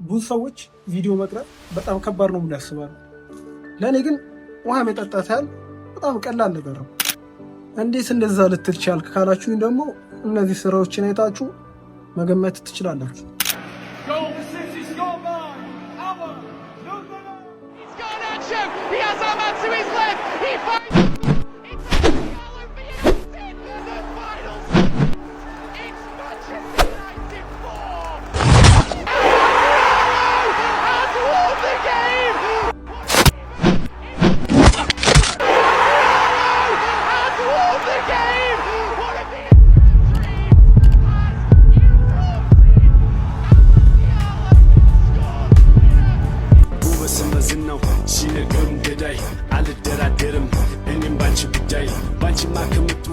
ብዙ ሰዎች ቪዲዮ መቅረጽ በጣም ከባድ ነው ብለው ያስባሉ። ለእኔ ግን ውሃ መጠጣት ያህል በጣም ቀላል ነገር ነው። እንዴት እንደዛ ልትል ቻልክ ካላችሁኝ ደግሞ እነዚህ ስራዎችን አይታችሁ መገመት ትችላላችሁ። ሲነገሩን ገዳይ አልደራደርም እኔም ባንቺ ጉዳይ ባንቺማ ከመጡ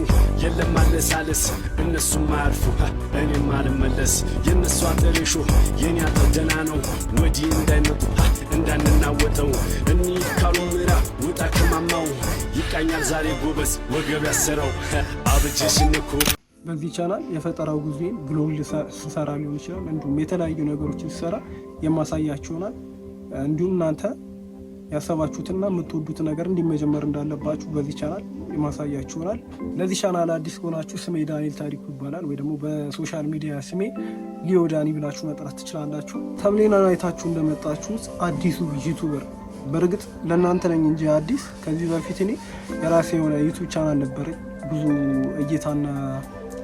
የለም አለሳለስ እነሱም አያርፉ እኔም አልመለስ የእነሱ አጠሬሾ የኔ አጠር ደህና ነው ወዲህ እንዳይመጡ እንዳንናወጠው እኒህ ካሉ ምራ ውጣ ከማማው ይቃኛል ዛሬ ጎበዝ ወገብ ያሰረው አብጀሽን እኮ። በዚህ ቻናል የፈጠራው ጉዞዬን ብሎግ ስሰራ ሊሆን ይችላል፣ እንዲሁም የተለያዩ ነገሮችን ስሰራ የማሳያችሁ ይሆናል። እንዲሁም እናንተ ያሰባችሁትና የምትወዱት ነገር እንዲመጀመር እንዳለባችሁ በዚህ ቻናል የማሳያችሁ ይሆናል። ለዚህ ቻናል አዲስ ከሆናችሁ ስሜ ዳንኤል ታሪኩ ይባላል፣ ወይ ደግሞ በሶሻል ሚዲያ ስሜ ሊዮ ዳኒ ብላችሁ መጥራት ትችላላችሁ። ተምኔናን አይታችሁ እንደመጣችሁት አዲሱ ዩቲዩበር በእርግጥ ለእናንተ ነኝ እንጂ አዲስ። ከዚህ በፊት እኔ የራሴ የሆነ ዩቲዩብ ቻናል ነበረኝ፣ ብዙ እይታና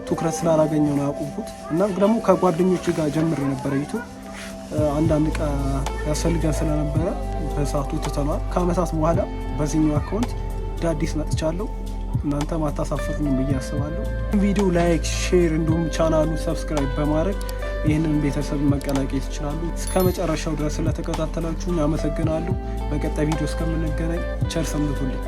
ትኩረት ስላላገኘው ነው ያቆምኩት። እና ደግሞ ከጓደኞች ጋር ጀምሬ ነበረ ዩቲዩብ አንዳንድ ዕቃ ያስፈልጋል ስለነበረ በሰዓቱ ትተናል። ከአመታት በኋላ በዚህኛው አካውንት አዲስ መጥቻለሁ። እናንተ ማታሳፍሩኝ ብዬ አስባለሁ። ቪዲዮ ላይክ፣ ሼር እንዲሁም ቻናሉ ሰብስክራይብ በማድረግ ይህንን ቤተሰብ መቀላቀል ይችላሉ። እስከ መጨረሻው ድረስ ስለተከታተላችሁኝ አመሰግናለሁ። በቀጣይ ቪዲዮ እስከምንገናኝ ቸር ሰንብቱልኝ።